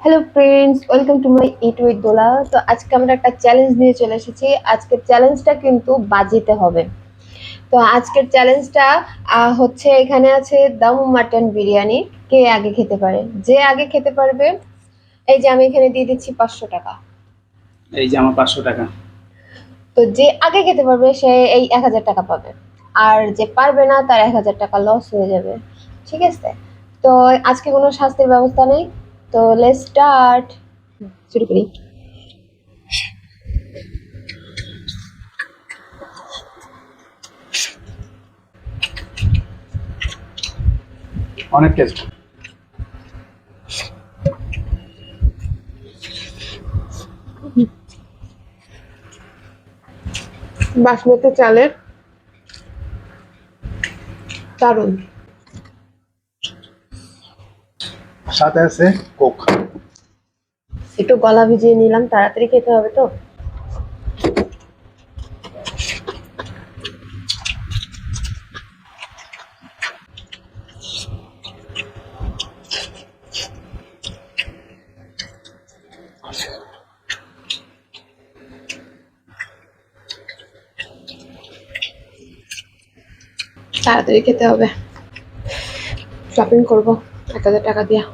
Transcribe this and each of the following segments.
Hello friends, welcome to my eat with Dola. তো আজকে আমরা একটা চ্যালেঞ্জ নিয়ে চলে এসেছি। আজকের চ্যালেঞ্জটা কিন্তু বাজিতে হবে। তো আজকের চ্যালেঞ্জটা হচ্ছে, এখানে আছে দম মাটন বিরিয়ানি। কে আগে খেতে পারে, যে আগে খেতে পারবে, এই যে আমি এখানে দিয়ে দিচ্ছি 500 টাকা। এই যে আমার 500 টাকা। তো যে আগে খেতে পারবে সে এই 1000 টাকা পাবে, আর যে পারবে না তার 1000 টাকা লস হয়ে যাবে। ঠিক আছে? তো আজকে কোনো শাস্তির ব্যবস্থা নেই। তো লেটস স্টার্ট, শুরু করি। অনেক টেস্ট। বাসমতি চালের দারুন। সাথে আছে কোক। একটু গলা ভিজিয়ে নিলাম, তাড়াতাড়ি খেতে হবে তো। তাড়াতাড়ি খেতে হবে, শপিং করবো 1000 টাকা দিয়া।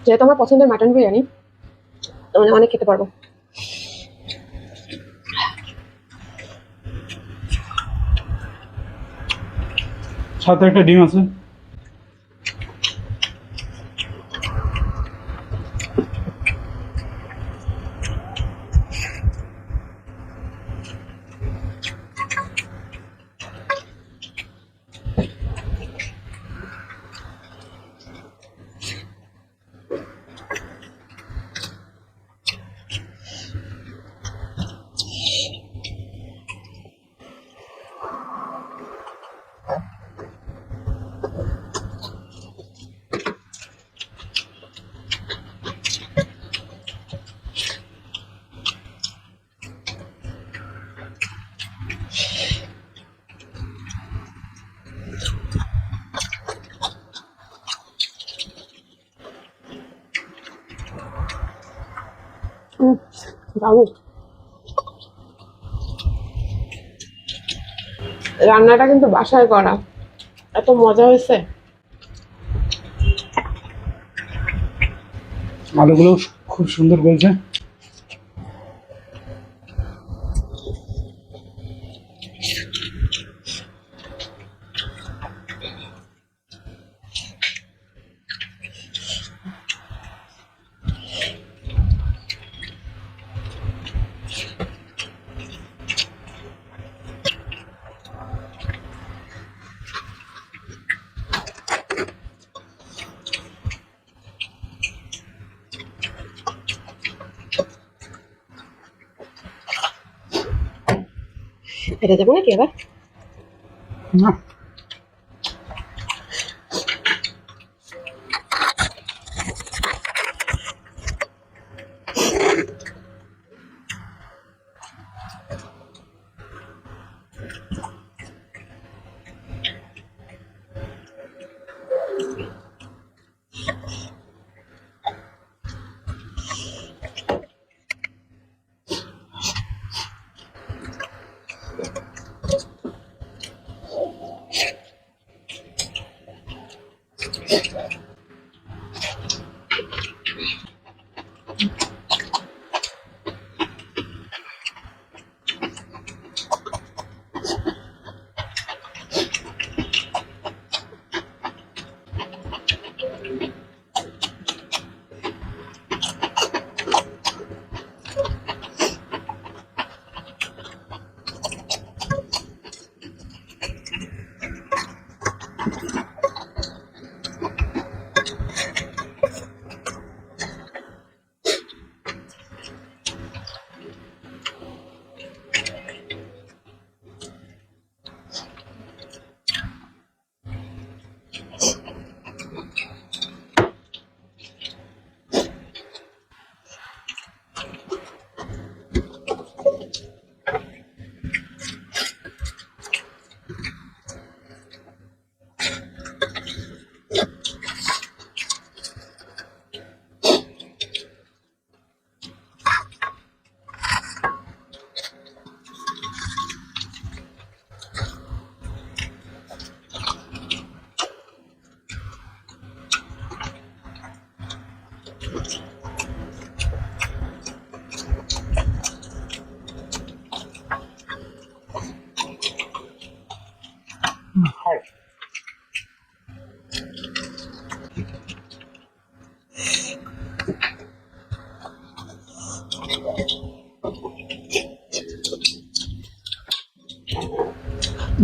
যেহেতু আমার পছন্দের মাটন বিরিয়ানি, মানে অনেক খেতে পারবো। সাথে একটা ডিম আছে। দারুন। রান্নাটা কিন্তু বাসায় করা, এত মজা হয়েছে। আলুগুলো খুব সুন্দর বলছে। এটা যাবো নাকি আবার? না,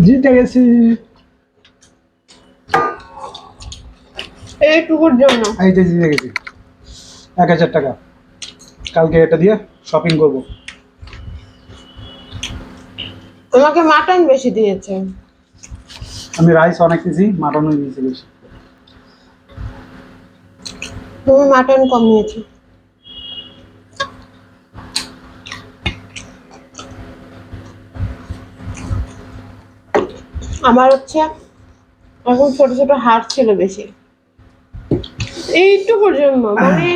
জিতে গেছি। এইটুকুর জন্য এই যে জিতে গেছি 1000 টাকা। কালকে এটা দিয়ে শপিং করব। তোমাকে মাটন বেশি দিয়েছে। আমি রাইস অনেক নিয়েছি, মাটনও নিয়েছি বেশি। তুমি মাটন কম নিয়েছো। আমার হচ্ছে এখন ছোট ছোট হাড় ছিল বেশি, এইটুকুর জন্য মানে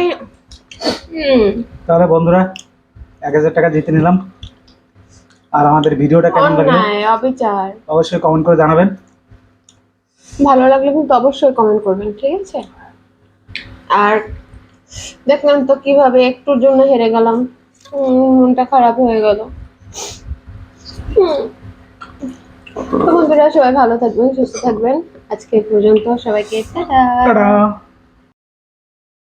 তাহলে বন্ধুরা 1000 টাকা জিতে নিলাম। আর আমাদের ভিডিওটা কেমন লাগলো অন্যায় অবিচার। অবশ্যই কমেন্ট করে জানাবেন। ভালো লাগলে কিন্তু অবশ্যই কমেন্ট করবেন, ঠিক আছে? আর দেখলাম তো কিভাবে একটুর জন্য হেরে গেলাম, মনটা খারাপ হয়ে গেল। তো বন্ধুরা সবাই ভালো থাকবেন, সুস্থ থাকবেন। আজকে এই পর্যন্ত, সবাইকে টাটা। টাটা।